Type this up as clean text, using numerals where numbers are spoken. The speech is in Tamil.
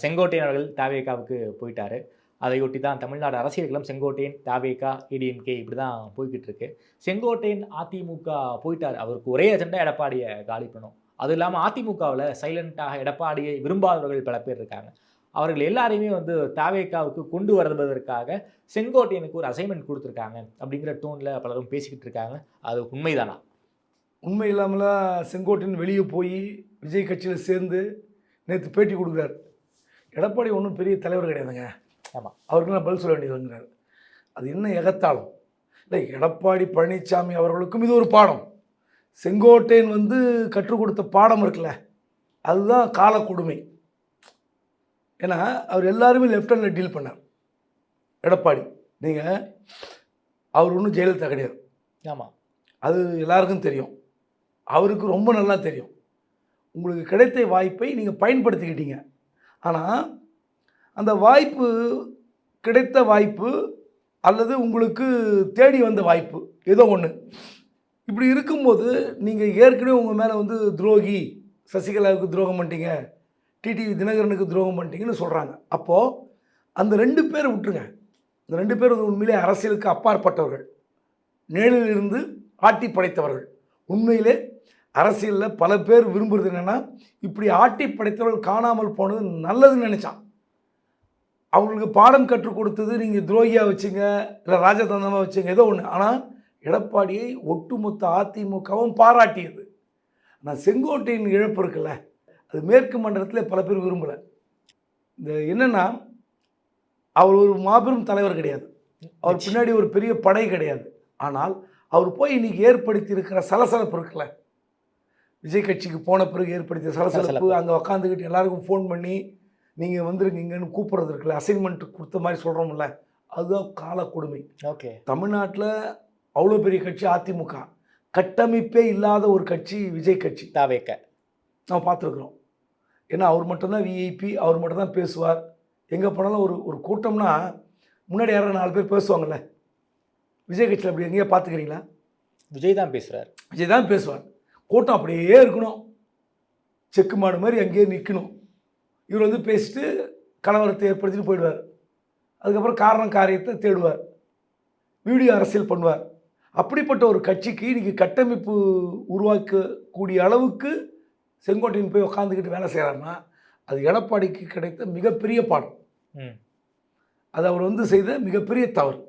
செங்கோட்டையன் அவர்கள் தாவேகாவுக்கு போயிட்டாரு. அதையொட்டி தான் தமிழ்நாடு அரசியல்களம் செங்கோட்டையன், தாவேகா, ஏடிஎம்கே இப்படி தான் போய்க்கிட்டு இருக்கு. செங்கோட்டையன் அதிமுக போயிட்டாரு. அவருக்கு ஒரே அஜெண்டா எடப்பாடிய காலி பண்ணணும். அது இல்லாம அதிமுகவுல சைலன்ட்டாக எடப்பாடியை விரும்பாதவர்கள் பல பேர் இருக்காங்க. அவர்கள் எல்லாரையுமே வந்து தாவேகாவுக்கு கொண்டு வருவதற்காக செங்கோட்டையனுக்கு ஒரு அசைன்மென்ட் குடுத்துருக்காங்க. அப்படிங்கிற டோன்ல பலரும் பேசிக்கிட்டு இருக்காங்க. அது உண்மைதானா? உண்மை இல்லாமலாம் செங்கோட்டையன் வெளியே போய் விஜய் கட்சியில் சேர்ந்து நேற்று பேட்டி கொடுக்குறாரு. எடப்பாடி ஒன்றும் பெரிய தலைவர் கிடையாதுங்க. ஆமாம், அவருக்கு நான் பதில் சொல்ல வேண்டியதுங்கிறார். அது என்ன எகத்தாலும் இல்லை, எடப்பாடி பழனிசாமி அவர்களுக்கும் இது ஒரு பாடம். செங்கோட்டையன் வந்து கற்றுக் கொடுத்த பாடம் இருக்குல்ல, அதுதான் கால கொடுமை. ஏன்னா அவர் எல்லாருமே லெஃப்ட் ஹேண்டில் டீல் பண்ணார் எடப்பாடி. நீங்கள் அவர் ஒன்றும் ஜெயலலிதா கிடையாது. ஆமாம், அது எல்லாருக்கும் தெரியும். அவருக்கு ரொம்ப நல்லா தெரியும். உங்களுக்கு கிடைத்த வாய்ப்பை நீங்கள் பயன்படுத்திக்கிட்டீங்க. ஆனால் அந்த வாய்ப்பு கிடைத்த வாய்ப்பு அல்லது உங்களுக்கு தேடி வந்த வாய்ப்பு ஏதோ ஒன்று. இப்படி இருக்கும்போது நீங்கள் ஏற்கனவே உங்கள் மேலே வந்து துரோகி, சசிகலாவுக்கு துரோகம் பண்ணிட்டீங்க, டிடிவி தினகரனுக்கு துரோகம் பண்ணிட்டீங்கன்னு சொல்கிறாங்க. அப்போது அந்த 2 பேரை விட்டுருங்க. அந்த 2 பேர் வந்து உண்மையிலே அரசியலுக்கு அப்பாற்பட்டவர்கள், நிழலில் இருந்து ஆட்டி படைத்தவர்கள். உண்மையிலே அரசியலில் பல பேர் விரும்புகிறது என்னென்னா, இப்படி ஆட்டி படைத்தவர்கள் காணாமல் போனது நல்லதுன்னு நினச்சான். அவங்களுக்கு பாடம் கற்றுக் கொடுத்தது நீங்கள் துரோகியாக வச்சுங்க, இல்லை ராஜதந்திரமாக வச்சுங்க, ஏதோ ஒன்று. ஆனால் எடப்பாடியை ஒட்டுமொத்த அதிமுகவும் பாராட்டியது. ஆனால் செங்கோட்டையின் இழப்பு இருக்குல்ல, அது மேற்கு மண்டலத்தில் பல பேர் விரும்பலை. இந்த என்னென்னா, அவர் ஒரு மாபெரும் தலைவர் கிடையாது, அவர் பின்னாடி ஒரு பெரிய படை கிடையாது. ஆனால் அவர் போய் இன்றைக்கி ஏற்படுத்தி இருக்கிற சலசலப்பு இருக்குல்ல, விஜய் கட்சிக்கு போன பிறகு ஏற்படுத்திய சலசலப்பு, அங்கே உக்காந்துக்கிட்டு எல்லாருக்கும் ஃபோன் பண்ணி நீங்கள் வந்துருக்கீங்கன்னு கூப்பிட்றது இருக்குல்ல, அசைன்மெண்ட் கொடுத்த மாதிரி சொல்கிறோம்ல, அதுதான் கால கொடுமை. ஓகே, தமிழ்நாட்டில் அவ்வளோ பெரிய கட்சி அதிமுக, கட்டமைப்பே இல்லாத ஒரு கட்சி விஜய் கட்சி, தாவேகா. நம்ம பார்த்துருக்குறோம். ஏன்னா அவர் மட்டும்தான் விஐபி, அவர் மட்டும்தான் பேசுவார். எங்கே போனாலும் ஒரு கூட்டம்னா முன்னாடி யாரும் 4 பேர் பேசுவாங்கள்ல, விஜய் கட்சியில் அப்படி எங்கேயா பார்த்துக்கிறீங்களா? விஜய் தான் பேசுகிறார். விஜய் தான் பேசுவார். கூட்டம் அப்படியே இருக்கணும், செக்கு மாடு மாதிரி அங்கேயே நிற்கணும். இவர் வந்து பேசிட்டு கலவரத்தை ஏற்படுத்திட்டு போயிடுவார். அதுக்கப்புறம் காரணம் காரியத்தை தேடுவார், வீடியோ அரசியல் பண்ணுவார். அப்படிப்பட்ட ஒரு கட்சிக்கு இன்றைக்கி கட்டமைப்பு உருவாக்கக்கூடிய அளவுக்கு செங்கோட்டையன் போய் உட்காந்துக்கிட்டு வேலை செய்கிறாருன்னா, அது எடப்பாடிக்கு கிடைத்த மிகப்பெரிய பாடம். அது அவர் வந்து செய்த மிகப்பெரிய தவறு.